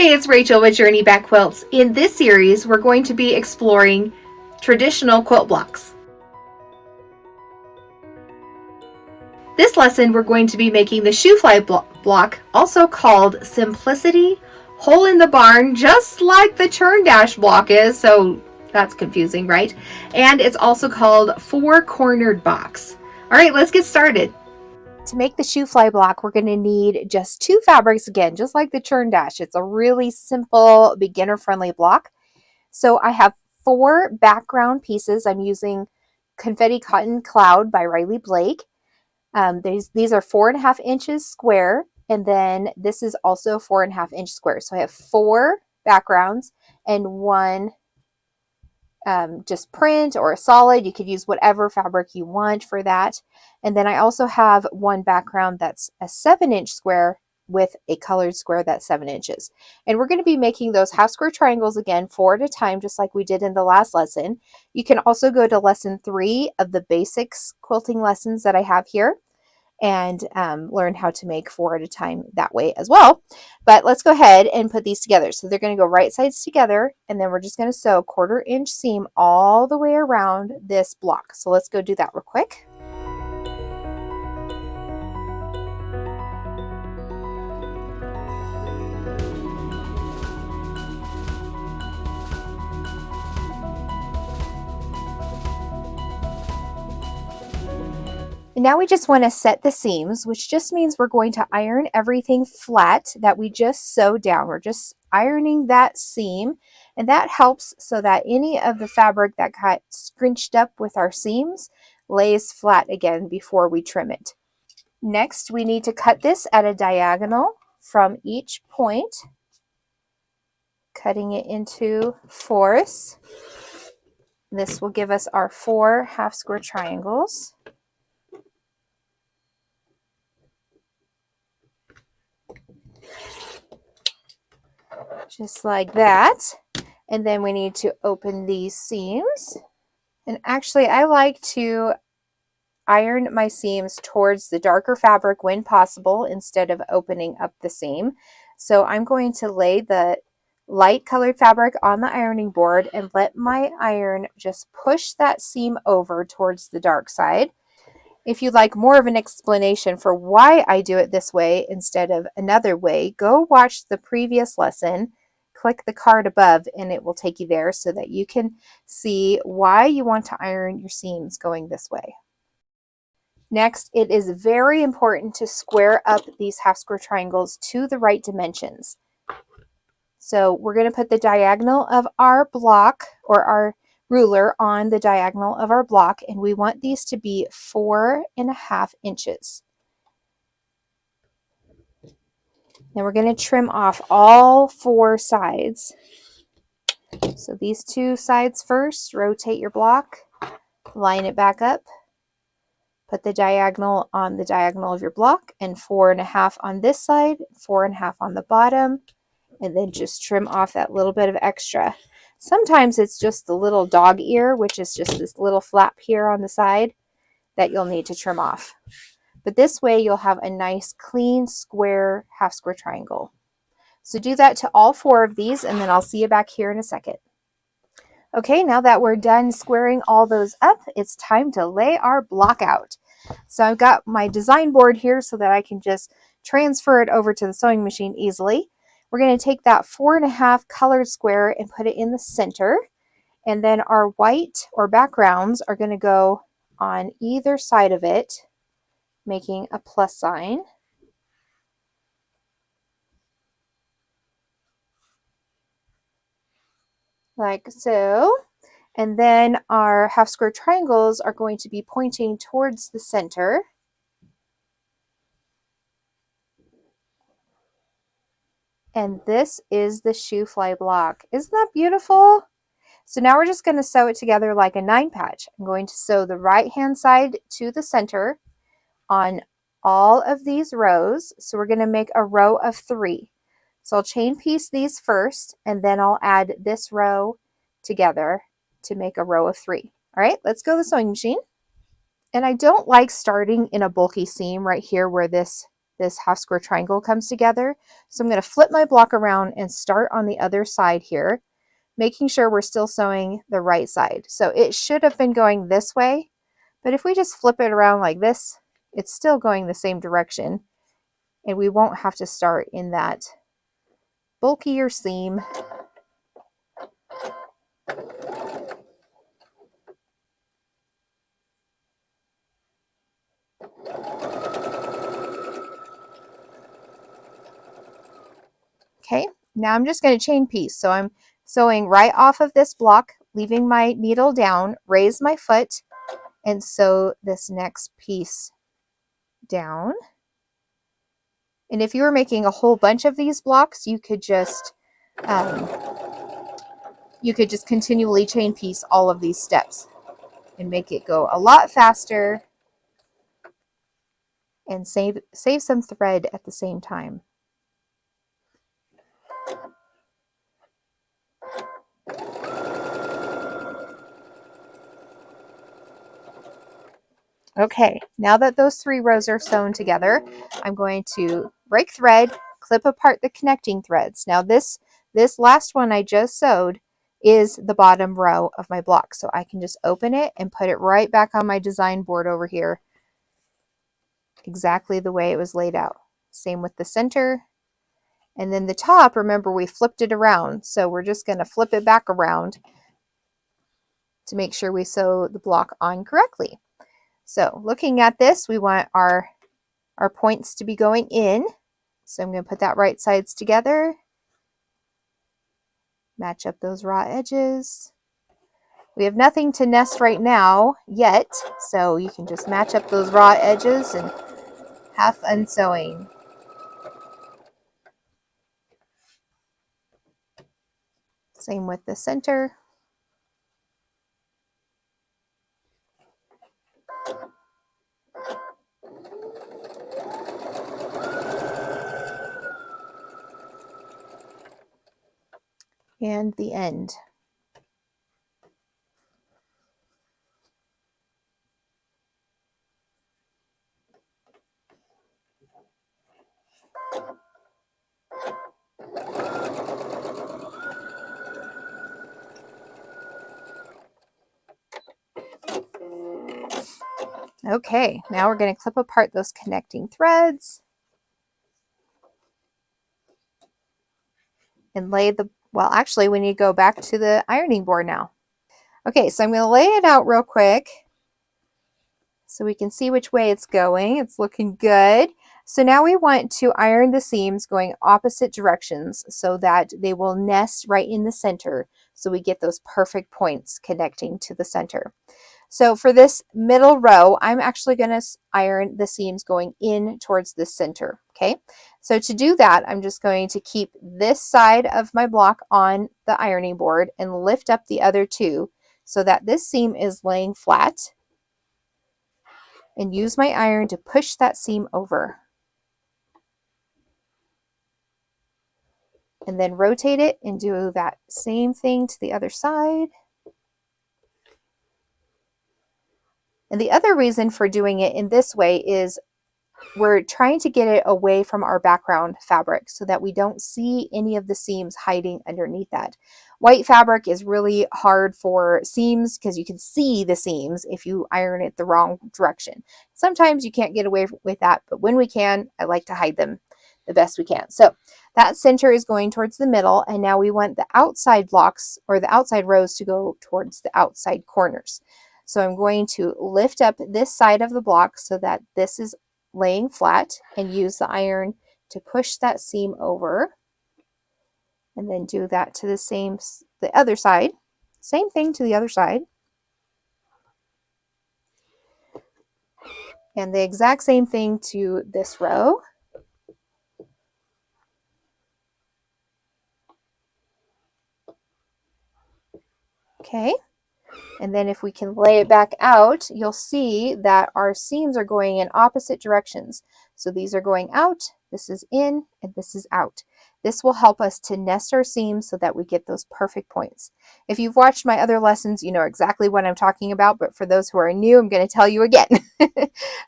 Hey, it's Rachel with Journey Back Quilts. In this series, we're going to be exploring traditional quilt blocks. This lesson, we're going to be making the Shoo-fly block, also called Simplicity, Hole in the Barn, just like the Churn Dash block is, so that's confusing, right? And it's also called Four-Cornered Box. All right, let's get started. To make the Shoo-fly block, we're going to need just two fabrics again, just like the Churn Dash. It's a really simple, beginner-friendly block. So I have 4 background pieces. I'm using Confetti Cotton Cloud by Riley Blake. These are 4.5 inches square, and then this is also 4.5 inch square. So I have 4 backgrounds and 1 just print or a solid. You could use whatever fabric you want for that. And then I also have 1 background that's a 7-inch square with a colored square that's 7 inches. And we're going to be making those half square triangles again 4 at a time, just like we did in the last lesson. You can also go to lesson 3 of the basics quilting lessons that I have here and learn how to make 4 at a time that way as well. But let's go ahead and put these together. So they're going to go right sides together, and then we're just going to sew 1/4 inch seam all the way around this block. So let's go do that real quick. And now we just want to set the seams, which just means we're going to iron everything flat that we just sewed down. We're just ironing that seam, and that helps so that any of the fabric that got scrunched up with our seams lays flat again before we trim it. Next, we need to cut this at a diagonal from each point, cutting it into 4ths. This will give us our 4 half square triangles. Just like that. And then we need to open these seams. And actually, I like to iron my seams towards the darker fabric when possible instead of opening up the seam. So I'm going to lay the light colored fabric on the ironing board and let my iron just push that seam over towards the dark side. If you'd like more of an explanation for why I do it this way instead of another way, go watch the previous lesson, click the card above, and it will take you there so that you can see why you want to iron your seams going this way. Next, it is very important to square up these half square triangles to the right dimensions. So we're going to put the diagonal of our block or our ruler on the diagonal of our block, and we want these to be 4.5 inches. Then we're going to trim off all 4 sides. So these 2 sides first, rotate your block, line it back up, put the diagonal on the diagonal of your block, and 4.5 on this side, 4.5 on the bottom, and then just trim off that little bit of extra. Sometimes it's just the little dog ear, which is just this little flap here on the side that you'll need to trim off. But this way you'll have a nice clean square half square triangle. So do that to all 4 of these, and then I'll see you back here in a second. Okay, now that we're done squaring all those up, it's time to lay our block out. So I've got my design board here so that I can just transfer it over to the sewing machine easily. We're going to take that 4.5 colored square and put it in the center. And then our white or backgrounds are going to go on either side of it, making a plus sign. Like so. And then our half square triangles are going to be pointing towards the center. And this is the Shoo-fly block. Isn't that beautiful? So now we're just going to sew it together like a 9 patch. I'm going to sew the right hand side to the center on all of these rows. So we're going to make a row of 3. So I'll chain piece these first, and then I'll add this row together to make a row of 3. All right, let's go to the sewing machine. And I don't like starting in a bulky seam right here where this this half square triangle comes together. So I'm going to flip my block around and start on the other side here, making sure we're still sewing the right side. So it should have been going this way, but if we just flip it around like this, it's still going the same direction, and we won't have to start in that bulkier seam. Okay, now I'm just going to chain piece. So I'm sewing right off of this block, leaving my needle down, raise my foot, and sew this next piece down. And if you were making a whole bunch of these blocks, you could just continually chain piece all of these steps and make it go a lot faster and save some thread at the same time. Okay, now that those 3 rows are sewn together, I'm going to break thread, clip apart the connecting threads. Now this last one I just sewed is the bottom row of my block, so I can just open it and put it right back on my design board over here, exactly the way it was laid out. Same with the center. And then the top, remember we flipped it around, so we're just going to flip it back around to make sure we sew the block on correctly. So looking at this, we want our points to be going in. So I'm going to put that right sides together, match up those raw edges. We have nothing to nest right now yet, so you can just match up those raw edges and have fun sewing. Same with the center. And the end. Okay, now we're going to clip apart those connecting threads and lay the, well, actually we need to go back to the ironing board now. Okay, so I'm going to lay it out real quick so we can see which way it's going. It's looking good. So now we want to iron the seams going opposite directions so that they will nest right in the center, so we get those perfect points connecting to the center. So for this middle row, I'm actually going to iron the seams going in towards the center. Okay, so to do that, I'm just going to keep this side of my block on the ironing board and lift up the other two so that this seam is laying flat, and use my iron to push that seam over. And then rotate it and do that same thing to the other side. And the other reason for doing it in this way is we're trying to get it away from our background fabric so that we don't see any of the seams hiding underneath that. White fabric is really hard for seams because you can see the seams if you iron it the wrong direction. Sometimes you can't get away with that, but when we can, I like to hide them the best we can. So that center is going towards the middle, and now we want the outside blocks or the outside rows to go towards the outside corners. So I'm going to lift up this side of the block so that this is laying flat, and use the iron to push that seam over, and then do that to the other side. Same thing to the other side, and the exact same thing to this row. Okay, and then if we can lay it back out, you'll see that our seams are going in opposite directions. So these are going out, this is in, and this is out. This will help us to nest our seams so that we get those perfect points. If you've watched my other lessons, you know exactly what I'm talking about, but for those who are new, I'm going to tell you again.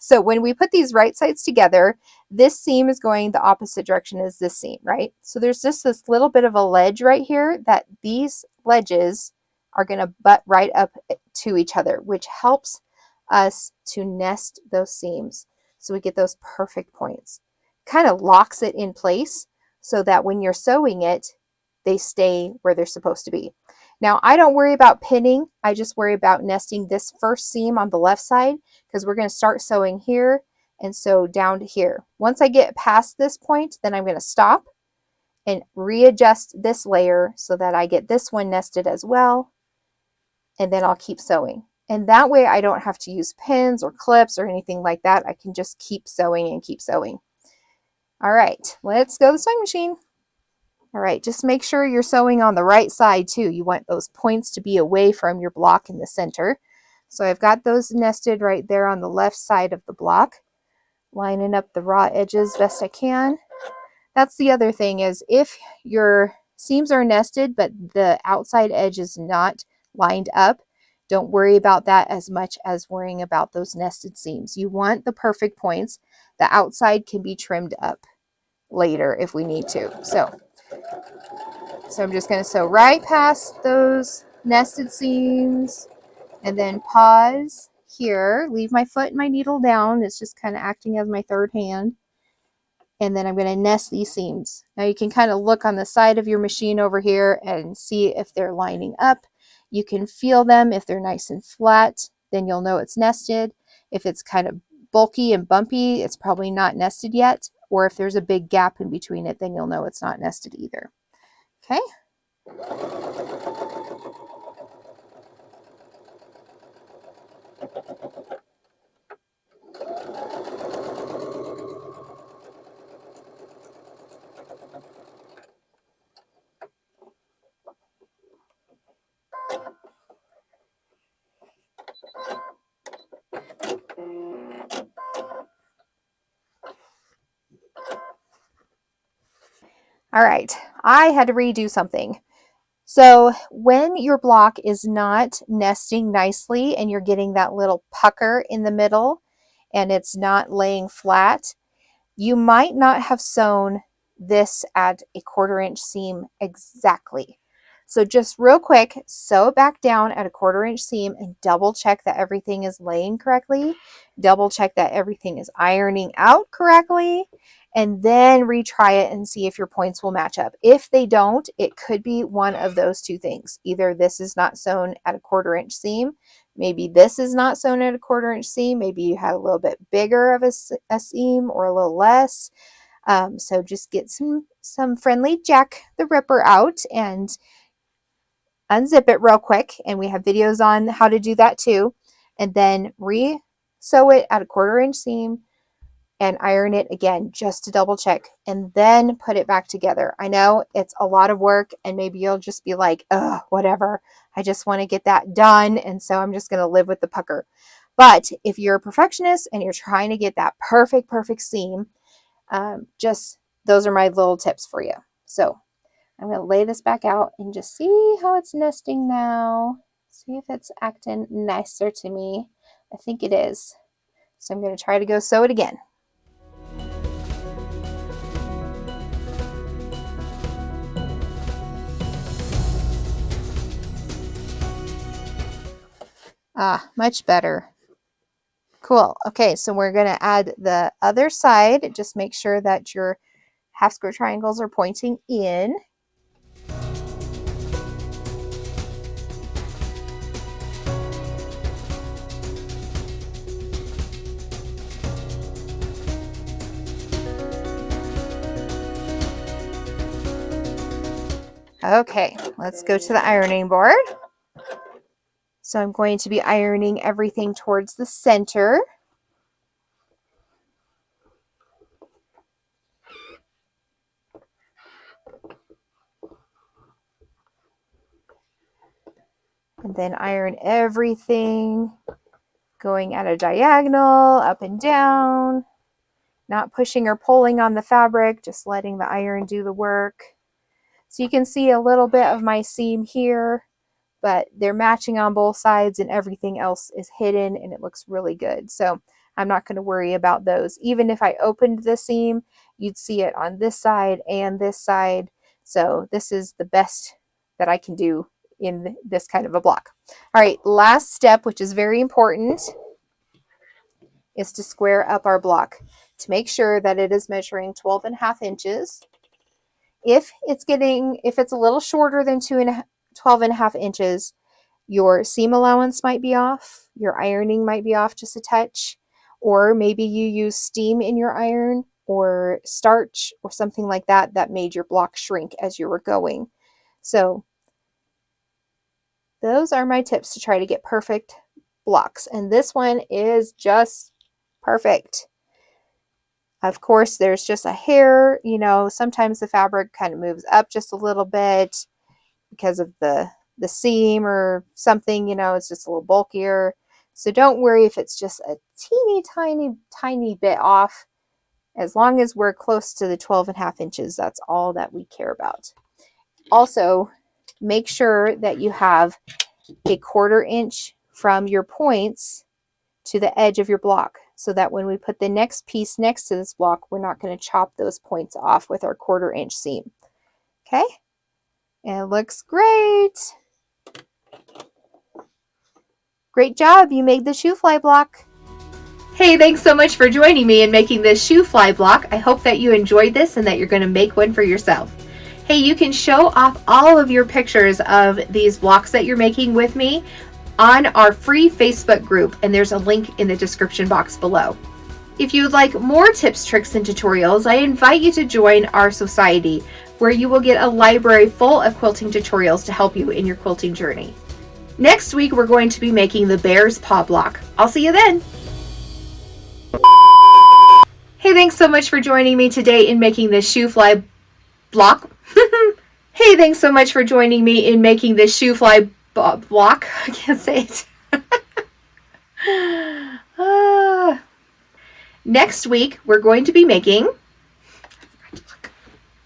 So when we put these right sides together, this seam is going the opposite direction as this seam, right? So there's just this little bit of a ledge right here that these ledges are going to butt right up to each other, which helps us to nest those seams so we get those perfect points. Kind of locks it in place so that when you're sewing it, they stay where they're supposed to be. Now, I don't worry about pinning. I just worry about nesting this first seam on the left side because we're going to start sewing here and sew down to here. Once I get past this point, then I'm going to stop and readjust this layer so that I get this one nested as well, and then I'll keep sewing. And that way I don't have to use pins or clips or anything like that. I can just keep sewing and keep sewing. All right, let's go to the sewing machine. All right, just make sure you're sewing on the right side too. You want those points to be away from your block in the center. So I've got those nested right there on the left side of the block, lining up the raw edges best I can. That's the other thing is if your seams are nested but the outside edge is not lined up, don't worry about that as much as worrying about those nested seams. You want the perfect points. The outside can be trimmed up later if we need to. So I'm just going to sew right past those nested seams and then pause here, leave my foot and my needle down. It's just kind of acting as my third hand. And then I'm going to nest these seams. Now you can kind of look on the side of your machine over here and see if they're lining up. You can feel them. If they're nice and flat, then you'll know it's nested. If it's kind of bulky and bumpy, it's probably not nested yet. Or if there's a big gap in between it, then you'll know it's not nested either. Okay. All right, I had to redo something. So when your block is not nesting nicely and you're getting that little pucker in the middle and it's not laying flat, you might not have sewn this at a 1/4 inch seam exactly. So just real quick, sew it back down at a 1/4 inch seam and double check that everything is laying correctly. Double check that everything is ironing out correctly, and then retry it and see if your points will match up. If they don't, it could be one of those two things. Either this is not sewn at a 1/4 inch seam, maybe this is not sewn at a 1/4 inch seam, maybe you had a little bit bigger of a seam or a little less. So just get some friendly Jack the Ripper out and unzip it real quick, and we have videos on how to do that too, and then re-sew it at a 1/4 inch seam and iron it again just to double check, and then put it back together. I know it's a lot of work and maybe you'll just be like, oh, whatever, I just want to get that done, and so I'm just going to live with the pucker. But if you're a perfectionist and you're trying to get that perfect seam, just those are my little tips for you. So I'm going to lay this back out and just see how it's nesting now. See if it's acting nicer to me. I think it is. So I'm going to try to go sew it again. Ah, much better. Cool. Okay, so we're going to add the other side. Just make sure that your half square triangles are pointing in. Okay, let's go to the ironing board. So I'm going to be ironing everything towards the center. And then iron everything going at a diagonal, up and down. not pushing or pulling on the fabric, just letting the iron do the work. So you can see a little bit of my seam here, but they're matching on both sides and everything else is hidden and it looks really good. So I'm not going to worry about those. Even if I opened the seam, you'd see it on this side and this side. So this is the best that I can do in this kind of a block. All right, last step, which is very important, is to square up our block to make sure that it is measuring 12.5 inches. If it's a little shorter than 12.5 inches, your seam allowance might be off, your ironing might be off just a touch, or maybe you use steam in your iron or starch or something like that that made your block shrink as you were going. So those are my tips to try to get perfect blocks, and this one is just perfect. Of course, there's just a hair, sometimes the fabric kind of moves up just a little bit because of the seam or something, it's just a little bulkier. So don't worry if it's just a teeny tiny bit off. As long as we're close to the 12.5 inches, that's all that we care about. Also, make sure that you have a 1/4 inch from your points to the edge of your block, so that when we put the next piece next to this block, we're not going to chop those points off with our 1/4 inch seam. Okay, and it looks great. Great job, you made the Shoo-fly block. Hey, thanks so much for joining me in making this Shoo-fly block. I hope that you enjoyed this and that you're going to make one for yourself. Hey, you can show off all of your pictures of these blocks that you're making with me on our free Facebook group, and there's a link in the description box below. If you would like more tips, tricks, and tutorials, I invite you to join our society, where you will get a library full of quilting tutorials to help you in your quilting journey. Next week, we're going to be making the bear's paw block. I'll see you then. Hey, thanks so much for joining me today in making this Shoo-fly block. Hey, thanks so much for joining me in making this Shoo-fly block. I can't say it. Next week, we're going to be making